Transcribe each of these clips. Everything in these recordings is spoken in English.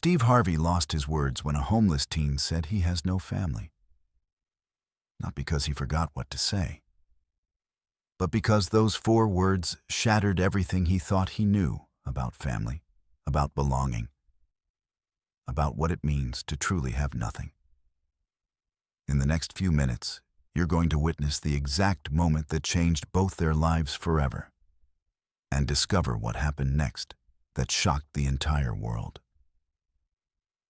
Steve Harvey lost his words when a homeless teen said he has no family. Not because he forgot what to say, but because those 4 words shattered everything he thought he knew about family, about belonging, about what it means to truly have nothing. In the next few minutes, you're going to witness the exact moment that changed both their lives forever, and discover what happened next that shocked the entire world.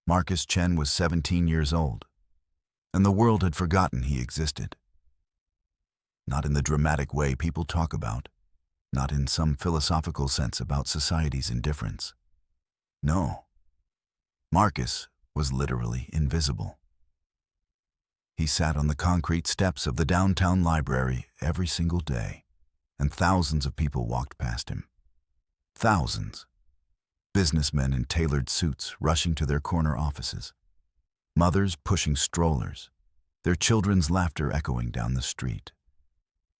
Marcus Chen was 17 years old, and the world had forgotten he existed. Not in the dramatic way people talk about, not in some philosophical sense about society's indifference. No, Marcus was literally invisible. He sat on the concrete steps of the downtown library every single day, and thousands of people walked past him. Thousands. Businessmen in tailored suits rushing to their corner offices. Mothers pushing strollers, their children's laughter echoing down the street.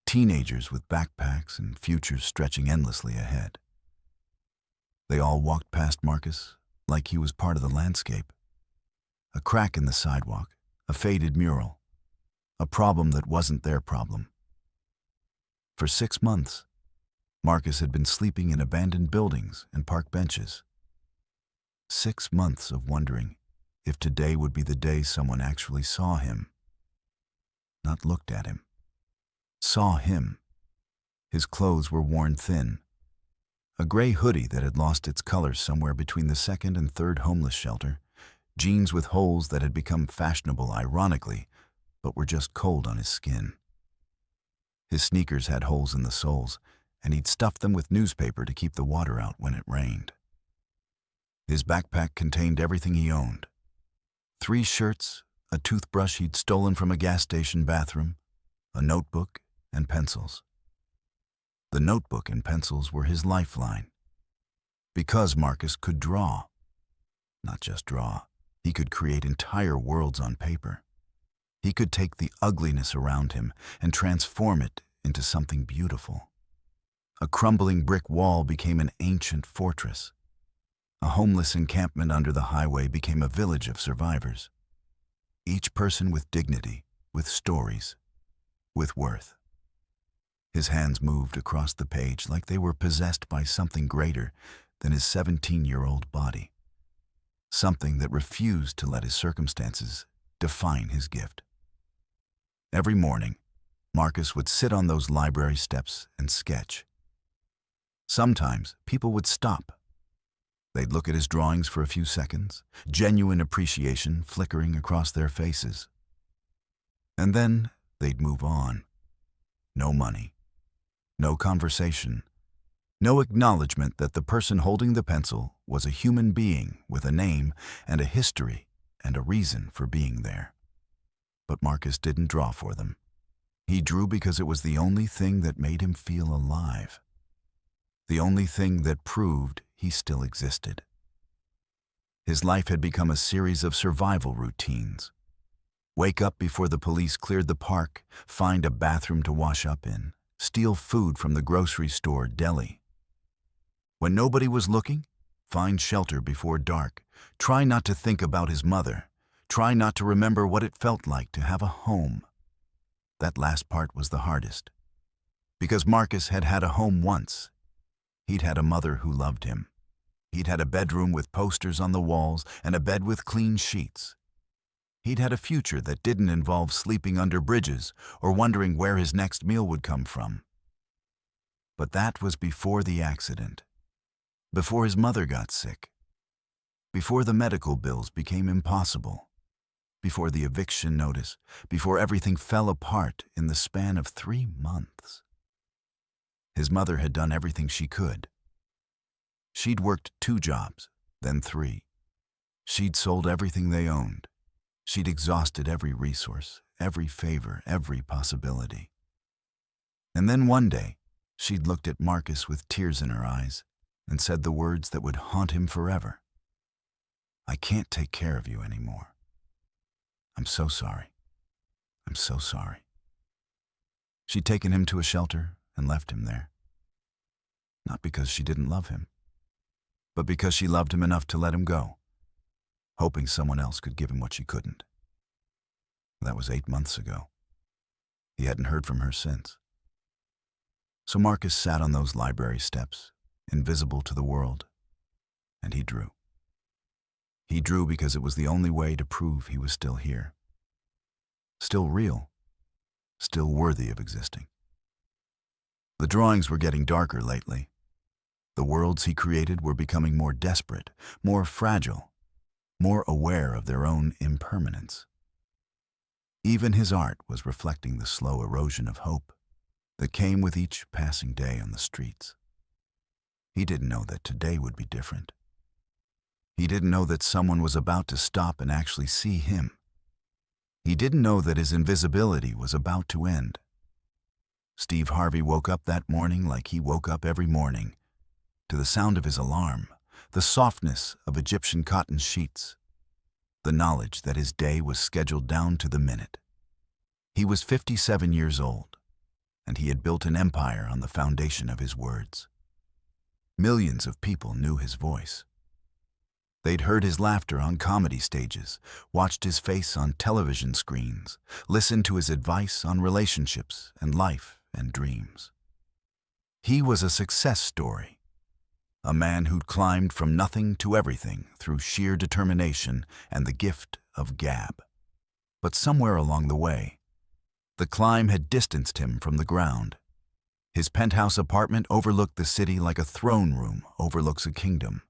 Teenagers with backpacks and futures stretching endlessly ahead. They all walked past Marcus like he was part of the landscape. A crack in the sidewalk, a faded mural, a problem that wasn't their problem. For 6 months, Marcus had been sleeping in abandoned buildings and park benches. 6 months of wondering if today would be the day someone actually saw him. Not looked at him. Saw him. His clothes were worn thin. A gray hoodie that had lost its color somewhere between the 2nd and 3rd homeless shelter, jeans with holes that had become fashionable ironically, but were just cold on his skin. His sneakers had holes in the soles, and he'd stuffed them with newspaper to keep the water out when it rained. His backpack contained everything he owned. 3 shirts, a toothbrush he'd stolen from a gas station bathroom, a notebook, and pencils. The notebook and pencils were his lifeline. Because Marcus could draw. Not just draw, he could create entire worlds on paper. He could take the ugliness around him and transform it into something beautiful. A crumbling brick wall became an ancient fortress. A homeless encampment under the highway became a village of survivors. Each person with dignity, with stories, with worth. His hands moved across the page like they were possessed by something greater than his 17-year-old body. Something that refused to let his circumstances define his gift. Every morning, Marcus would sit on those library steps and sketch. Sometimes people would stop. They'd look at his drawings for a few seconds, genuine appreciation flickering across their faces. And then they'd move on. No money, no conversation, no acknowledgement that the person holding the pencil was a human being with a name and a history and a reason for being there. But Marcus didn't draw for them. He drew because it was the only thing that made him feel alive. The only thing that proved he still existed. His life had become a series of survival routines. Wake up before the police cleared the park, find a bathroom to wash up in, steal food from the grocery store deli. When nobody was looking, find shelter before dark, try not to think about his mother, try not to remember what it felt like to have a home. That last part was the hardest, because Marcus had had a home once. He'd had a mother who loved him. He'd had a bedroom with posters on the walls and a bed with clean sheets. He'd had a future that didn't involve sleeping under bridges or wondering where his next meal would come from. But that was before the accident, before his mother got sick, before the medical bills became impossible, before the eviction notice, before everything fell apart in the span of 3 months. His mother had done everything she could. She'd worked 2 jobs, then 3. She'd sold everything they owned. She'd exhausted every resource, every favor, every possibility. And then one day, she'd looked at Marcus with tears in her eyes and said the words that would haunt him forever. "I can't take care of you anymore. I'm so sorry. I'm so sorry." She'd taken him to a shelter and left him there. Not because she didn't love him, but because she loved him enough to let him go. hoping someone else could give him what she couldn't. That was 8 months ago. He hadn't heard from her since. So Marcus sat on those library steps, invisible to the world, and he drew. He drew because it was the only way to prove he was still here. Still real. Still worthy of existing. The drawings were getting darker lately. The worlds he created were becoming more desperate, more fragile, more aware of their own impermanence. Even his art was reflecting the slow erosion of hope that came with each passing day on the streets. He didn't know that today would be different. He didn't know that someone was about to stop and actually see him. He didn't know that his invisibility was about to end. Steve Harvey woke up that morning like he woke up every morning, to the sound of his alarm, the softness of Egyptian cotton sheets, the knowledge that his day was scheduled down to the minute. He was 57 years old, and he had built an empire on the foundation of his words. Millions of people knew his voice. They'd heard his laughter on comedy stages, watched his face on television screens, listened to his advice on relationships and life and dreams. He was a success story, a man who'd climbed from nothing to everything through sheer determination and the gift of gab. But somewhere along the way, the climb had distanced him from the ground. His penthouse apartment overlooked the city like a throne room overlooks a kingdom.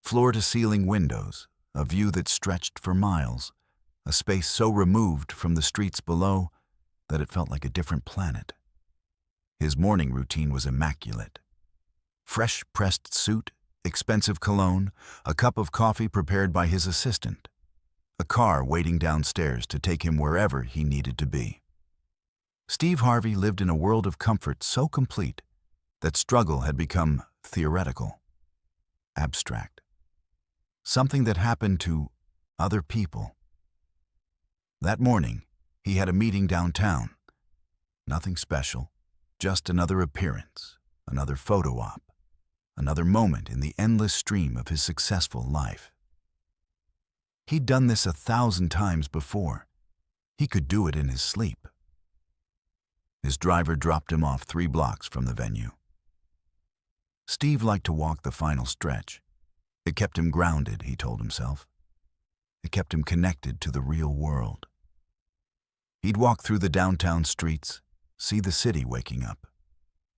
Floor-to-ceiling windows, a view that stretched for miles, a space so removed from the streets below that it felt like a different planet. His morning routine was immaculate. Fresh pressed suit, expensive cologne, a cup of coffee prepared by his assistant, a car waiting downstairs to take him wherever he needed to be. Steve Harvey lived in a world of comfort so complete that struggle had become theoretical, abstract. Something that happened to other people. That morning, he had a meeting downtown. Nothing special, just another appearance, another photo op, another moment in the endless stream of his successful life. He'd done this 1,000 times before. He could do it in his sleep. His driver dropped him off 3 blocks from the venue. Steve liked to walk the final stretch. It kept him grounded, he told himself. It kept him connected to the real world. He'd walk through the downtown streets, see the city waking up,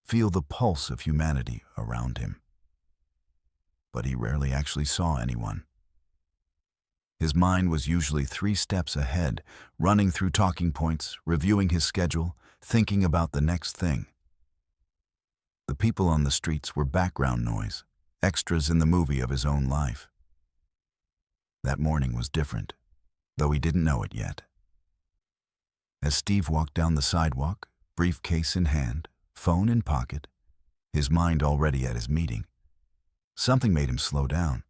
feel the pulse of humanity around him. But he rarely actually saw anyone. His mind was usually 3 steps ahead, running through talking points, reviewing his schedule, thinking about the next thing. The people on the streets were background noise, extras in the movie of his own life. That morning was different, though he didn't know it yet. As Steve walked down the sidewalk, briefcase in hand, phone in pocket, his mind already at his meeting, something made him slow down.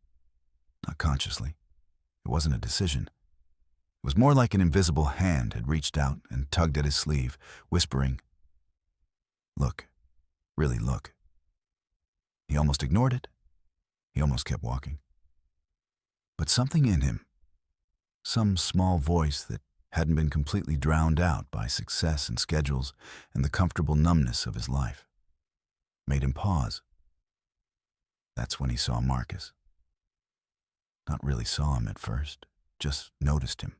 Not consciously. It wasn't a decision. It was more like an invisible hand had reached out and tugged at his sleeve, whispering, "Look, really look." He almost ignored it. He almost kept walking. But something in him, some small voice that hadn't been completely drowned out by success and schedules and the comfortable numbness of his life, made him pause. That's when he saw Marcus. Not really saw him at first, just noticed him.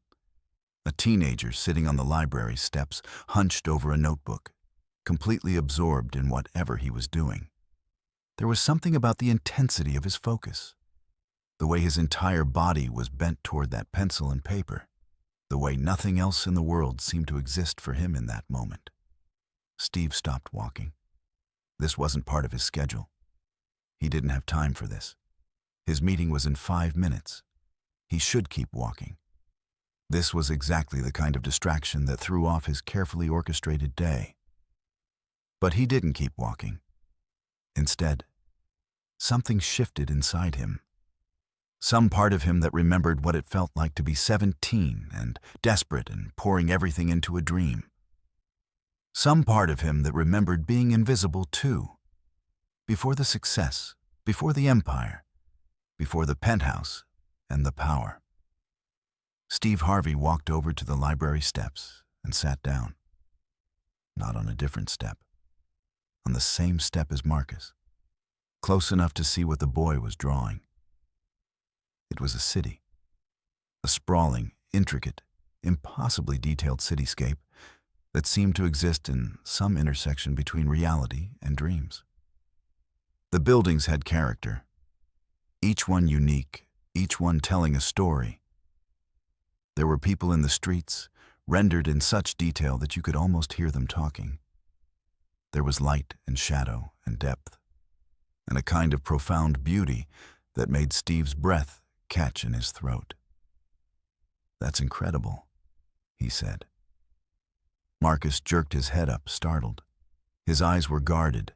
A teenager sitting on the library steps, hunched over a notebook, completely absorbed in whatever he was doing. There was something about the intensity of his focus, the way his entire body was bent toward that pencil and paper, the way nothing else in the world seemed to exist for him in that moment. Steve stopped walking. This wasn't part of his schedule. He didn't have time for this. His meeting was in 5 minutes. He should keep walking. This was exactly the kind of distraction that threw off his carefully orchestrated day. But he didn't keep walking. Instead, something shifted inside him. Some part of him that remembered what it felt like to be 17 and desperate and pouring everything into a dream. Some part of him that remembered being invisible too. Before the success, before the empire, before the penthouse, and the power. Steve Harvey walked over to the library steps and sat down. Not on a different step. On the same step as Marcus, close enough to see what the boy was drawing. It was a city. A sprawling, intricate, impossibly detailed cityscape that seemed to exist in some intersection between reality and dreams. The buildings had character, each one unique, each one telling a story. There were people in the streets, rendered in such detail that you could almost hear them talking. There was light and shadow and depth, and a kind of profound beauty that made Steve's breath catch in his throat. "That's incredible," he said. Marcus jerked his head up, startled. His eyes were guarded,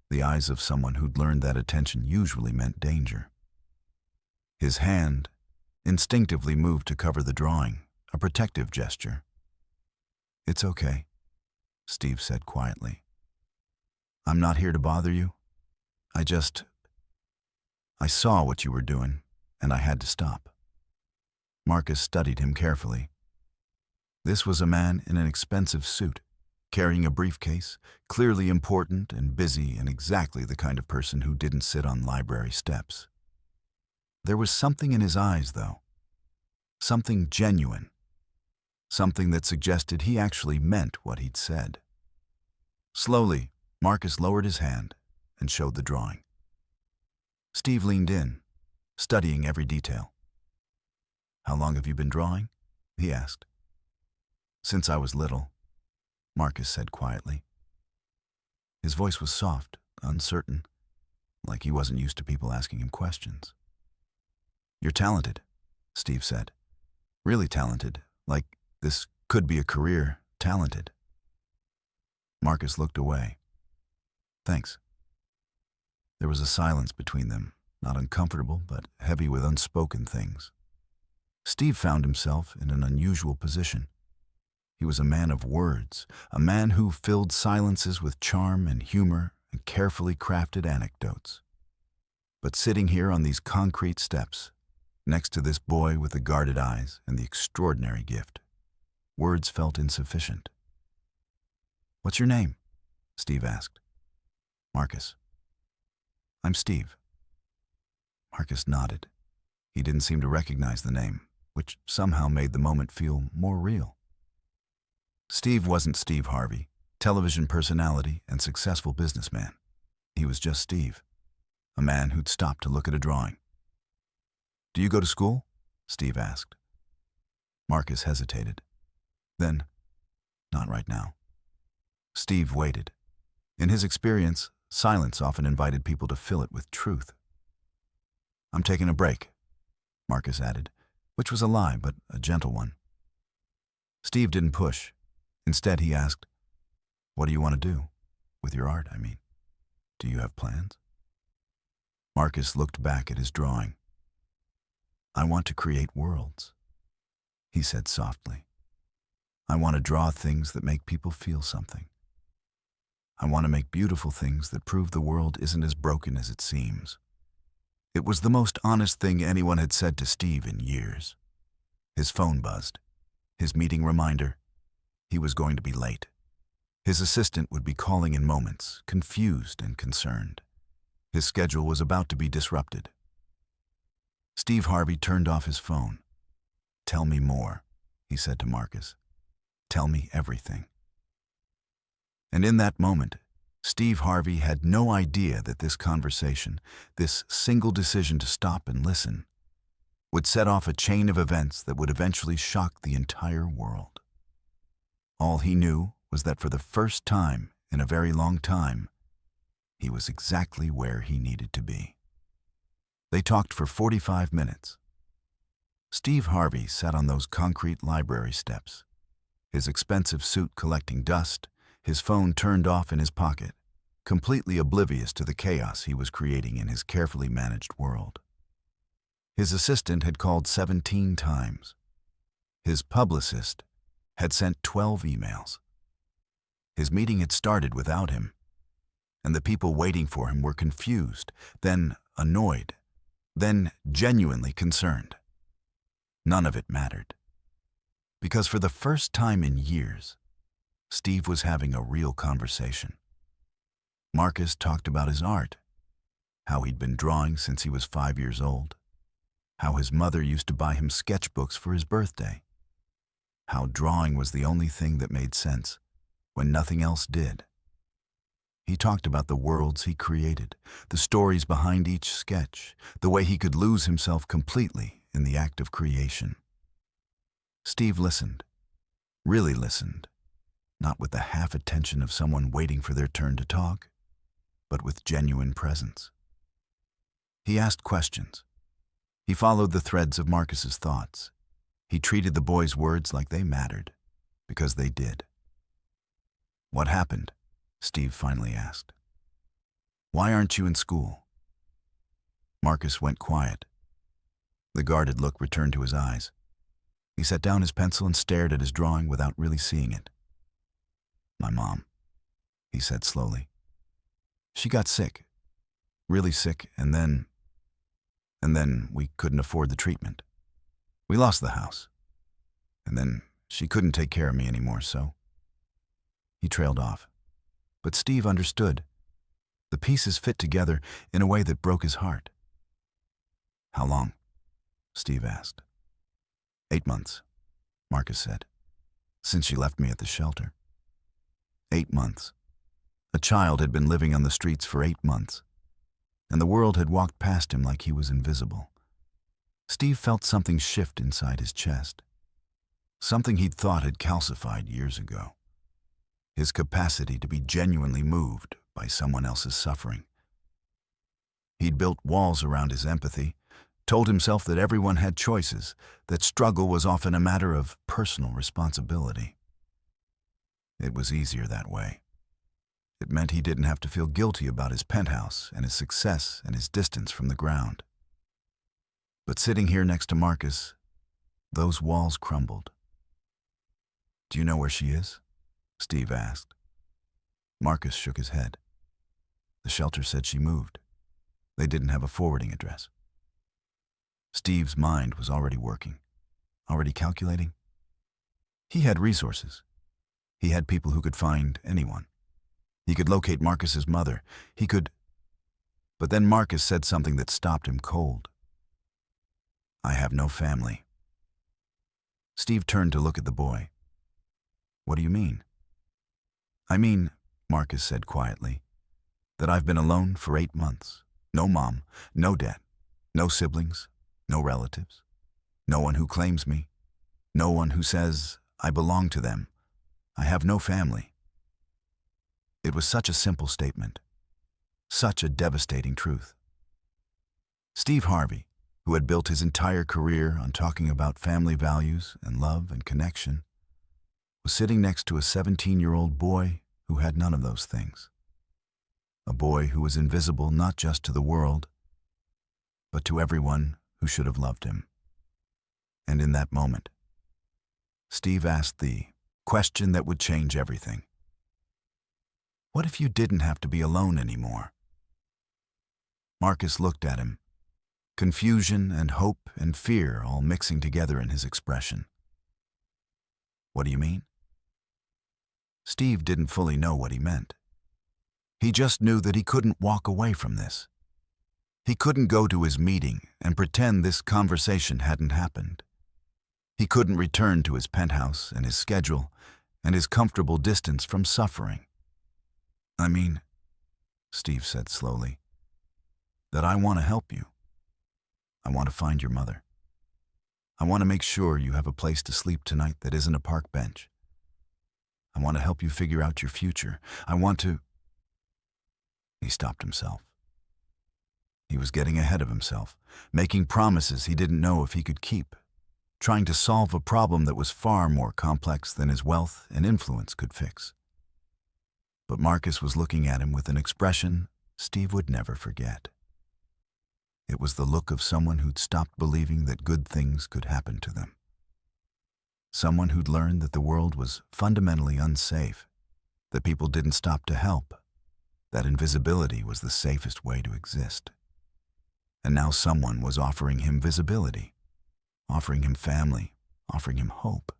the eyes of someone who'd learned that attention usually meant danger. His hand instinctively moved to cover the drawing, a protective gesture. "It's okay," Steve said quietly. "I'm not here to bother you. I saw what you were doing, and I had to stop." Marcus studied him carefully. This was a man in an expensive suit, carrying a briefcase, clearly important and busy, and exactly the kind of person who didn't sit on library steps. There was something in his eyes, though. Something genuine. Something that suggested he actually meant what he'd said. Slowly, Marcus lowered his hand and showed the drawing. Steve leaned in, studying every detail. "How long have you been drawing?" he asked. "Since I was little," Marcus said quietly. His voice was soft, uncertain, like he wasn't used to people asking him questions. "You're talented," Steve said. "Really talented, like this could be a career, talented." Marcus looked away. "Thanks." There was a silence between them, not uncomfortable, but heavy with unspoken things. Steve found himself in an unusual position. He was a man of words, a man who filled silences with charm and humor and carefully crafted anecdotes. But sitting here on these concrete steps, next to this boy with the guarded eyes and the extraordinary gift, words felt insufficient. "What's your name?" Steve asked. "Marcus." "I'm Steve." Marcus nodded. He didn't seem to recognize the name, which somehow made the moment feel more real. Steve wasn't Steve Harvey, television personality and successful businessman. He was just Steve, a man who'd stopped to look at a drawing. "Do you go to school?" Steve asked. Marcus hesitated. Then, "Not right now." Steve waited. In his experience, silence often invited people to fill it with truth. "I'm taking a break," Marcus added, which was a lie, but a gentle one. Steve didn't push. Instead, he asked, "What do you want to do? With your art, I mean. Do you have plans?" Marcus looked back at his drawing. "I want to create worlds," he said softly. "I want to draw things that make people feel something. I want to make beautiful things that prove the world isn't as broken as it seems." It was the most honest thing anyone had said to Steve in years. His phone buzzed. His meeting reminder. He was going to be late. His assistant would be calling in moments, confused and concerned. His schedule was about to be disrupted. Steve Harvey turned off his phone. "Tell me more," he said to Marcus. "Tell me everything." And in that moment, Steve Harvey had no idea that this conversation, this single decision to stop and listen, would set off a chain of events that would eventually shock the entire world. All he knew was that for the first time in a very long time, he was exactly where he needed to be. They talked for 45 minutes. Steve Harvey sat on those concrete library steps, his expensive suit collecting dust, his phone turned off in his pocket, completely oblivious to the chaos he was creating in his carefully managed world. His assistant had called 17 times. His publicist had sent 12 emails. His meeting had started without him, and the people waiting for him were confused, then annoyed, then genuinely concerned. None of it mattered. Because for the first time in years, Steve was having a real conversation. Marcus talked about his art, how he'd been drawing since he was 5 years old, how his mother used to buy him sketchbooks for his birthday, how drawing was the only thing that made sense when nothing else did. He talked about the worlds he created, the stories behind each sketch, the way he could lose himself completely in the act of creation. Steve listened, really listened, not with the half attention of someone waiting for their turn to talk, but with genuine presence. He asked questions. He followed the threads of Marcus's thoughts. He treated the boy's words like they mattered, because they did. "What happened?" Steve finally asked. "Why aren't you in school?" Marcus went quiet. The guarded look returned to his eyes. He set down his pencil and stared at his drawing without really seeing it. "My mom," he said slowly. "She got sick, really sick, and then we couldn't afford the treatment. We lost the house. And then she couldn't take care of me anymore, so..." He trailed off. But Steve understood. The pieces fit together in a way that broke his heart. "How long?" Steve asked. 8 months, Marcus said, "since she left me at the shelter." 8 months. A child had been living on the streets for 8 months, and the world had walked past him like he was invisible. Steve felt something shift inside his chest, something he'd thought had calcified years ago. His capacity to be genuinely moved by someone else's suffering. He'd built walls around his empathy, told himself that everyone had choices, that struggle was often a matter of personal responsibility. It was easier that way. It meant he didn't have to feel guilty about his penthouse and his success and his distance from the ground. But sitting here next to Marcus, those walls crumbled. "Do you know where she is?" Steve asked. Marcus shook his head. The shelter said she moved. They didn't have a forwarding address. Steve's mind was already working, already calculating. He had resources. He had people who could find anyone. He could locate Marcus's mother. He could... But then Marcus said something that stopped him cold. "I have no family." Steve turned to look at the boy. "What do you mean?" "I mean," Marcus said quietly, "that I've been alone for 8 months. No mom, no dad, no siblings, no relatives, no one who claims me, no one who says I belong to them. I have no family." It was such a simple statement, such a devastating truth. Steve Harvey, who had built his entire career on talking about family values and love and connection, was sitting next to a 17-year-old boy who had none of those things. A boy who was invisible not just to the world, but to everyone who should have loved him. And in that moment, Steve asked the question that would change everything. What if you didn't have to be alone anymore? Marcus looked at him, confusion and hope and fear all mixing together in his expression. "What do you mean?" Steve didn't fully know what he meant. He just knew that he couldn't walk away from this. He couldn't go to his meeting and pretend this conversation hadn't happened. He couldn't return to his penthouse and his schedule and his comfortable distance from suffering. "I mean," Steve said slowly, "that I want to help you. I want to find your mother. I want to make sure you have a place to sleep tonight that isn't a park bench. I want to help you figure out your future. I want to..." He stopped himself. He was getting ahead of himself, making promises he didn't know if he could keep, trying to solve a problem that was far more complex than his wealth and influence could fix. But Marcus was looking at him with an expression Steve would never forget. It was the look of someone who'd stopped believing that good things could happen to them. Someone who'd learned that the world was fundamentally unsafe, that people didn't stop to help, that invisibility was the safest way to exist. And now someone was offering him visibility, offering him family, offering him hope.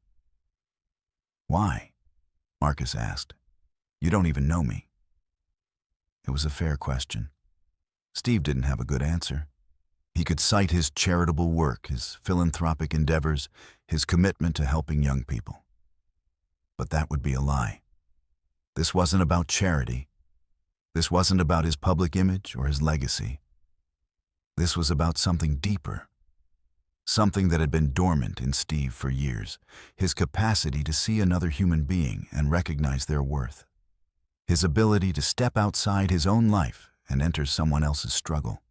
"Why?" Marcus asked. "You don't even know me." It was a fair question. Steve didn't have a good answer. He could cite his charitable work, his philanthropic endeavors, his commitment to helping young people. But that would be a lie. This wasn't about charity. This wasn't about his public image or his legacy. This was about something deeper. Something that had been dormant in Steve for years. His capacity to see another human being and recognize their worth. His ability to step outside his own life and enter someone else's struggle.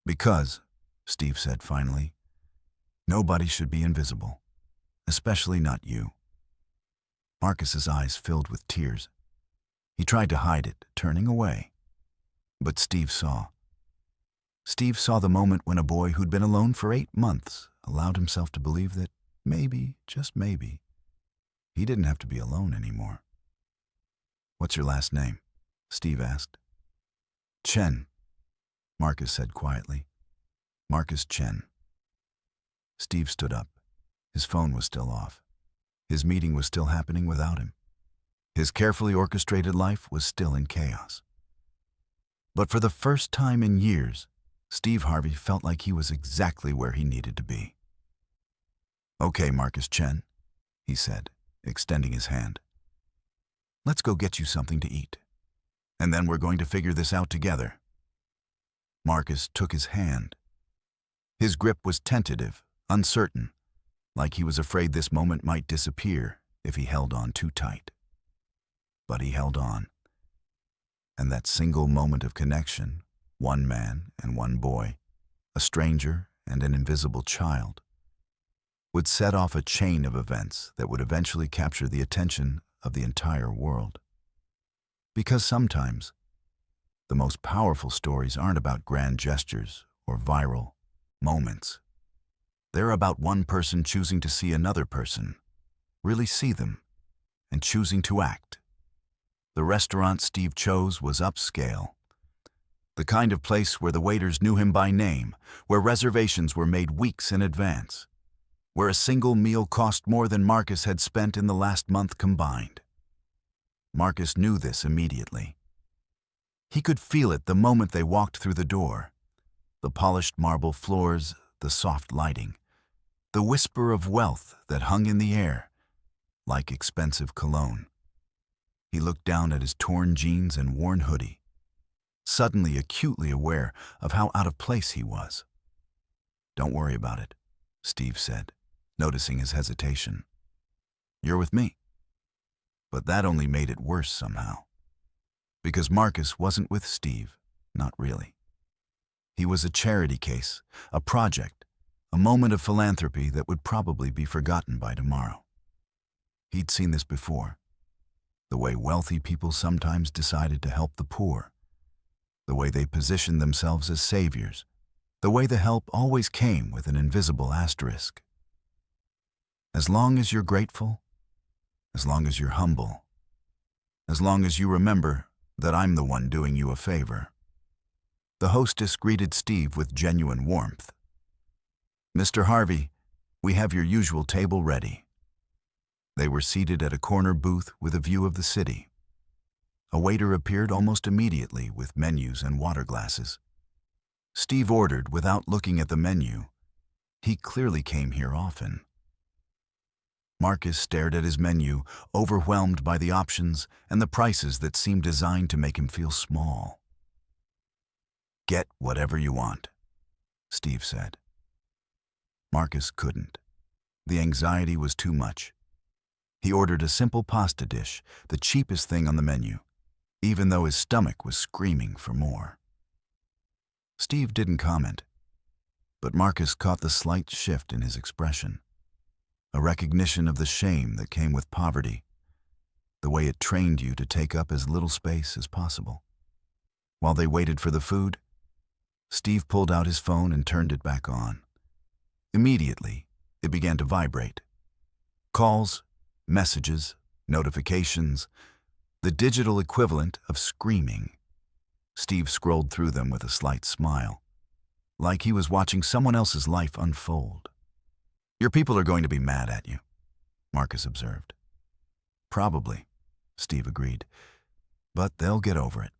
"Because," Steve said finally, "nobody should be invisible, especially not you." Marcus's eyes filled with tears. He tried to hide it, turning away. But Steve saw. Steve saw the moment when a boy who'd been alone for 8 months allowed himself to believe that maybe, just maybe, he didn't have to be alone anymore. "What's your last name?" Steve asked. "Chen," Marcus said quietly. "Marcus Chen." Steve stood up. His phone was still off. His meeting was still happening without him. His carefully orchestrated life was still in chaos. But for the first time in years, Steve Harvey felt like he was exactly where he needed to be. "Okay, Marcus Chen," he said, extending his hand. "Let's go get you something to eat. And then we're going to figure this out together." Marcus took his hand. His grip was tentative, uncertain, like he was afraid this moment might disappear if he held on too tight. But he held on. And that single moment of connection, one man and one boy, a stranger and an invisible child, would set off a chain of events that would eventually capture the attention of the entire world. Because sometimes, the most powerful stories aren't about grand gestures or viral moments. They're about one person choosing to see another person, really see them, and choosing to act. The restaurant Steve chose was upscale. The kind of place where the waiters knew him by name, where reservations were made weeks in advance, where a single meal cost more than Marcus had spent in the last month combined. Marcus knew this immediately. He could feel it the moment they walked through the door. The polished marble floors, the soft lighting, the whisper of wealth that hung in the air, like expensive cologne. He looked down at his torn jeans and worn hoodie, suddenly acutely aware of how out of place he was. "Don't worry about it," Steve said, noticing his hesitation. "You're with me." But that only made it worse somehow. Because Marcus wasn't with Steve, not really. He was a charity case, a project, a moment of philanthropy that would probably be forgotten by tomorrow. He'd seen this before. The way wealthy people sometimes decided to help the poor. The way they positioned themselves as saviors. The way the help always came with an invisible asterisk. As long as you're grateful, as long as you're humble, as long as you remember that I'm the one doing you a favor. The hostess greeted Steve with genuine warmth. "Mr. Harvey, we have your usual table ready." They were seated at a corner booth with a view of the city. A waiter appeared almost immediately with menus and water glasses. Steve ordered without looking at the menu. He clearly came here often. Marcus stared at his menu, overwhelmed by the options and the prices that seemed designed to make him feel small. "Get whatever you want," Steve said. Marcus couldn't. The anxiety was too much. He ordered a simple pasta dish, the cheapest thing on the menu, even though his stomach was screaming for more. Steve didn't comment, but Marcus caught the slight shift in his expression. A recognition of the shame that came with poverty, the way it trained you to take up as little space as possible. While they waited for the food, Steve pulled out his phone and turned it back on. Immediately, it began to vibrate. Calls, messages, notifications, the digital equivalent of screaming. Steve scrolled through them with a slight smile, like he was watching someone else's life unfold. Your people are going to be mad at you, Marcus observed. Probably, Steve agreed, but they'll get over it.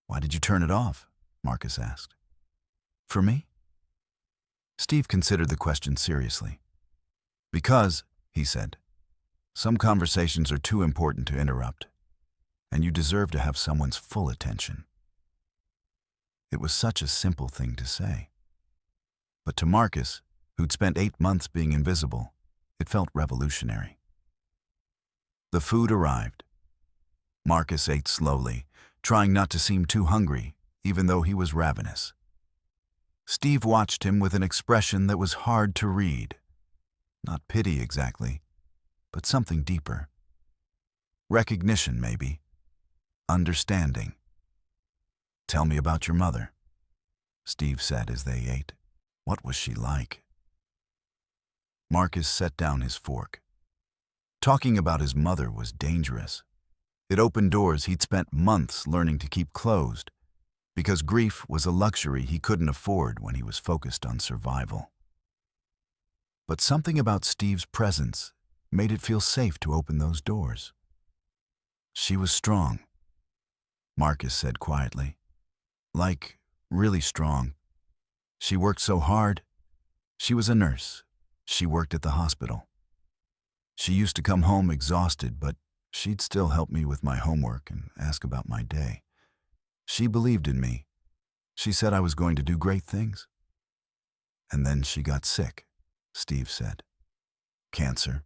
Why did you turn it off? Marcus asked. For me? Steve considered the question seriously. Because, he said, some conversations are too important to interrupt, and you deserve to have someone's full attention. It was such a simple thing to say. But to Marcus, who'd spent 8 months being invisible, it felt revolutionary. The food arrived. Marcus ate slowly, trying not to seem too hungry, even though he was ravenous. Steve watched him with an expression that was hard to read. Not pity exactly, but something deeper. Recognition, maybe. Understanding. Tell me about your mother, Steve said as they ate. What was she like? Marcus set down his fork. Talking about his mother was dangerous. It opened doors he'd spent months learning to keep closed, because grief was a luxury he couldn't afford when he was focused on survival. But something about Steve's presence made it feel safe to open those doors. She was strong, Marcus said quietly. Like, really strong. She worked so hard. She was a nurse. She worked at the hospital. She used to come home exhausted, but she'd still help me with my homework and ask about my day. She believed in me. She said I was going to do great things. And then she got sick, Steve said. Cancer,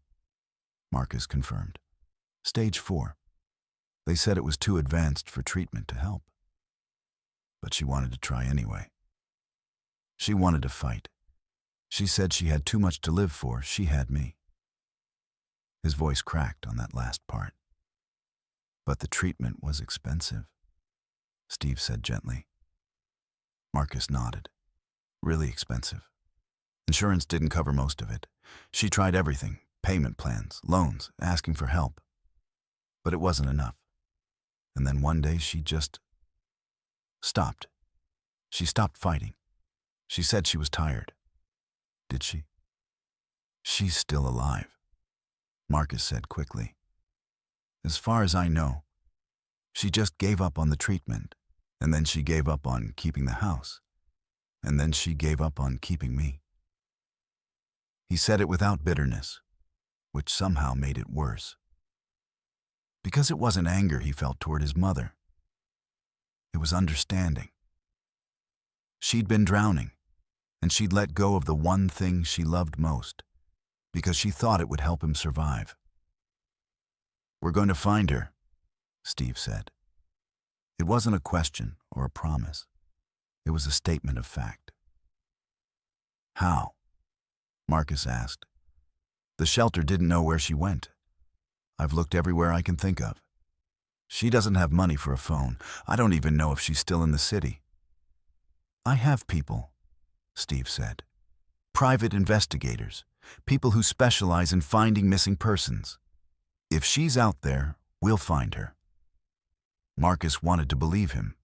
Marcus confirmed. Stage 4. They said it was too advanced for treatment to help. But she wanted to try anyway. She wanted to fight. She said she had too much to live for. She had me. His voice cracked on that last part. But the treatment was expensive, Steve said gently. Marcus nodded. Really expensive. Insurance didn't cover most of it. She tried everything, payment plans, loans, asking for help. But it wasn't enough. And then one day she just stopped. She stopped fighting. She said she was tired. Did she? She's still alive, Marcus said quickly. As far as I know, she just gave up on the treatment, and then she gave up on keeping the house, and then she gave up on keeping me. He said it without bitterness, which somehow made it worse. Because it wasn't anger he felt toward his mother. It was understanding. She'd been drowning, and she'd let go of the one thing she loved most, because she thought it would help him survive. We're going to find her, Steve said. It wasn't a question or a promise. It was a statement of fact. How? Marcus asked. The shelter didn't know where she went. I've looked everywhere I can think of. She doesn't have money for a phone. I don't even know if she's still in the city. I have people, Steve said. Private investigators, people who specialize in finding missing persons. If she's out there, we'll find her. Marcus wanted to believe him.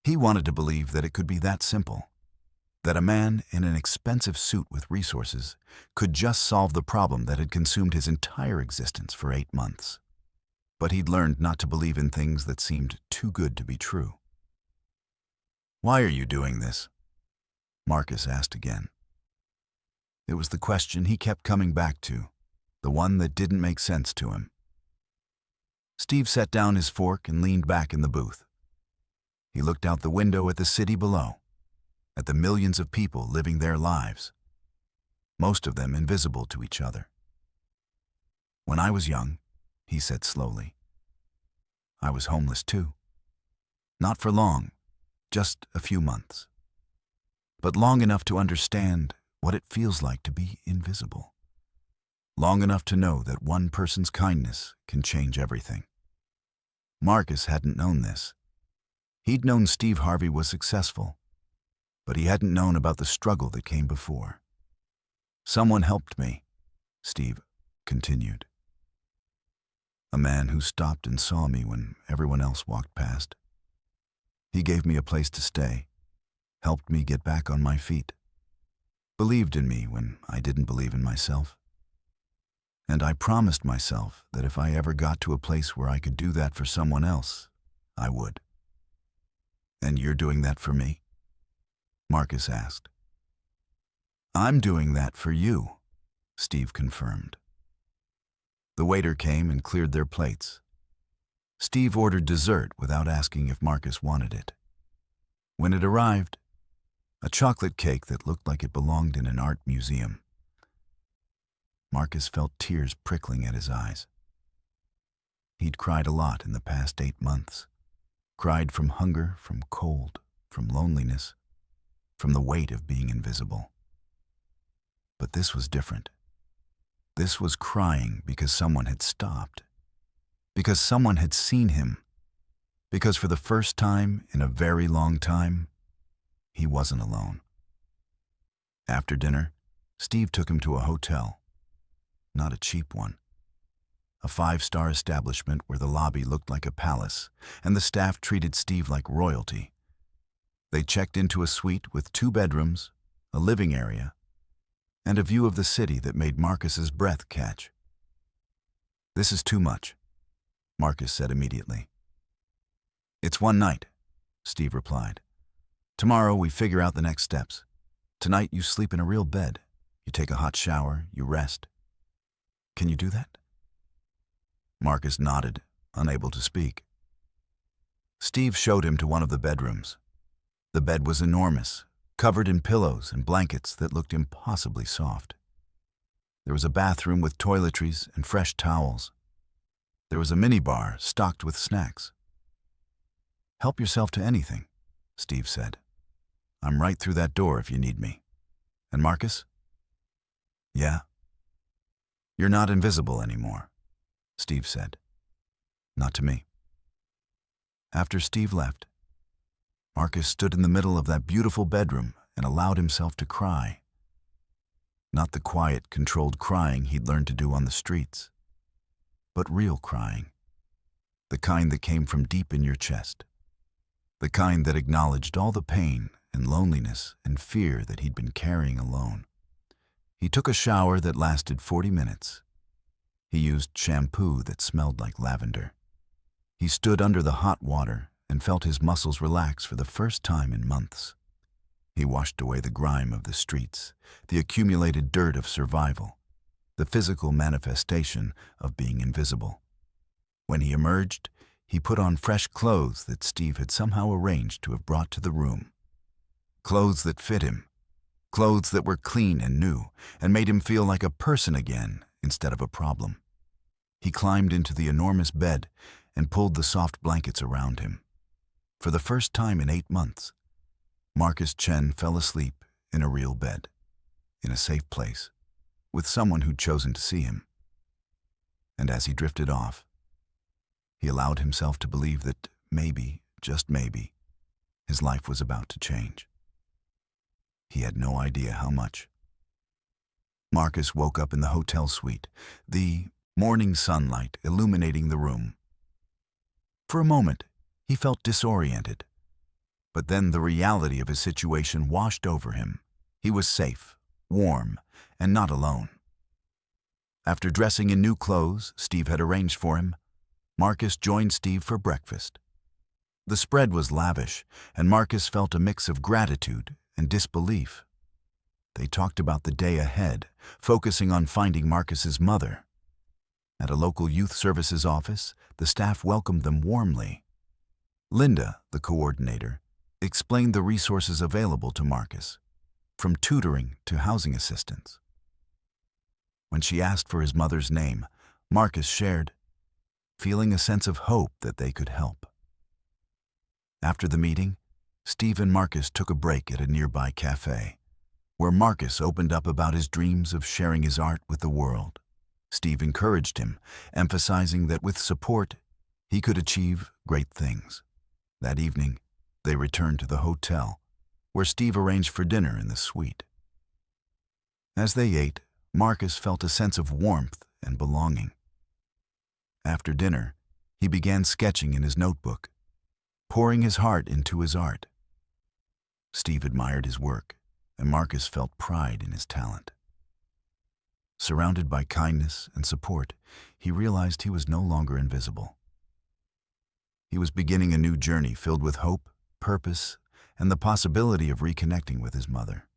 He wanted to believe that it could be that simple, that a man in an expensive suit with resources could just solve the problem that had consumed his entire existence for 8 months. But he'd learned not to believe in things that seemed too good to be true. Why are you doing this? Marcus asked again. It was the question he kept coming back to, the one that didn't make sense to him. Steve set down his fork and leaned back in the booth. He looked out the window at the city below, at the millions of people living their lives, most of them invisible to each other. When I was young, he said slowly, I was homeless too. Not for long, just a few months, but long enough to understand what it feels like to be invisible. Long enough to know that one person's kindness can change everything. Marcus hadn't known this. He'd known Steve Harvey was successful, but he hadn't known about the struggle that came before. Someone helped me, Steve continued. A man who stopped and saw me when everyone else walked past. He gave me a place to stay, helped me get back on my feet. believed in me when I didn't believe in myself. And I promised myself that if I ever got to a place where I could do that for someone else, I would. And you're doing that for me? Marcus asked. I'm doing that for you, Steve confirmed. The waiter came and cleared their plates. Steve ordered dessert without asking if Marcus wanted it. When it arrived, a chocolate cake that looked like it belonged in an art museum. Marcus felt tears prickling at his eyes. He'd cried a lot in the past 8 months. Cried from hunger, from cold, from loneliness, from the weight of being invisible. But this was different. This was crying because someone had stopped. Because someone had seen him. Because for the first time in a very long time, he wasn't alone. After dinner, Steve took him to a hotel. Not a cheap one. A 5-star establishment where the lobby looked like a palace, and the staff treated Steve like royalty. They checked into a suite with 2 bedrooms, a living area, and a view of the city that made Marcus's breath catch. This is too much, Marcus said immediately. It's one night, Steve replied. Tomorrow we figure out the next steps. Tonight you sleep in a real bed. You take a hot shower, you rest. Can you do that? Marcus nodded, unable to speak. Steve showed him to one of the bedrooms. The bed was enormous, covered in pillows and blankets that looked impossibly soft. There was a bathroom with toiletries and fresh towels. There was a minibar stocked with snacks. Help yourself to anything, Steve said. I'm right through that door if you need me. And Marcus? Yeah? You're not invisible anymore, Steve said. Not to me. After Steve left, Marcus stood in the middle of that beautiful bedroom and allowed himself to cry. Not the quiet, controlled crying he'd learned to do on the streets, but real crying. The kind that came from deep in your chest. The kind that acknowledged all the pain and loneliness and fear that he'd been carrying alone. He took a shower that lasted 40 minutes. He used shampoo that smelled like lavender. He stood under the hot water and felt his muscles relax for the first time in months. He washed away the grime of the streets, the accumulated dirt of survival, the physical manifestation of being invisible. When he emerged, he put on fresh clothes that Steve had somehow arranged to have brought to the room. Clothes that fit him. Clothes that were clean and new, and made him feel like a person again instead of a problem. He climbed into the enormous bed and pulled the soft blankets around him. For the first time in 8 months, Marcus Chen fell asleep in a real bed, in a safe place, with someone who'd chosen to see him. And as he drifted off, he allowed himself to believe that maybe, just maybe, his life was about to change. He had no idea how much. Marcus woke up in the hotel suite, the morning sunlight illuminating the room. For a moment, he felt disoriented. But then the reality of his situation washed over him. He was safe, warm, and not alone. After dressing in new clothes Steve had arranged for him, Marcus joined Steve for breakfast. The spread was lavish, and Marcus felt a mix of gratitude and disbelief. They talked about the day ahead, focusing on finding Marcus's mother. At a local youth services office, the staff welcomed them warmly. Linda, the coordinator, explained the resources available to Marcus, from tutoring to housing assistance. When she asked for his mother's name, Marcus shared, feeling a sense of hope that they could help. After the meeting, Steve and Marcus took a break at a nearby cafe, where Marcus opened up about his dreams of sharing his art with the world. Steve encouraged him, emphasizing that with support, he could achieve great things. That evening, they returned to the hotel, where Steve arranged for dinner in the suite. As they ate, Marcus felt a sense of warmth and belonging. After dinner, he began sketching in his notebook, pouring his heart into his art. Steve admired his work, and Marcus felt pride in his talent. Surrounded by kindness and support, he realized he was no longer invisible. He was beginning a new journey filled with hope, purpose, and the possibility of reconnecting with his mother.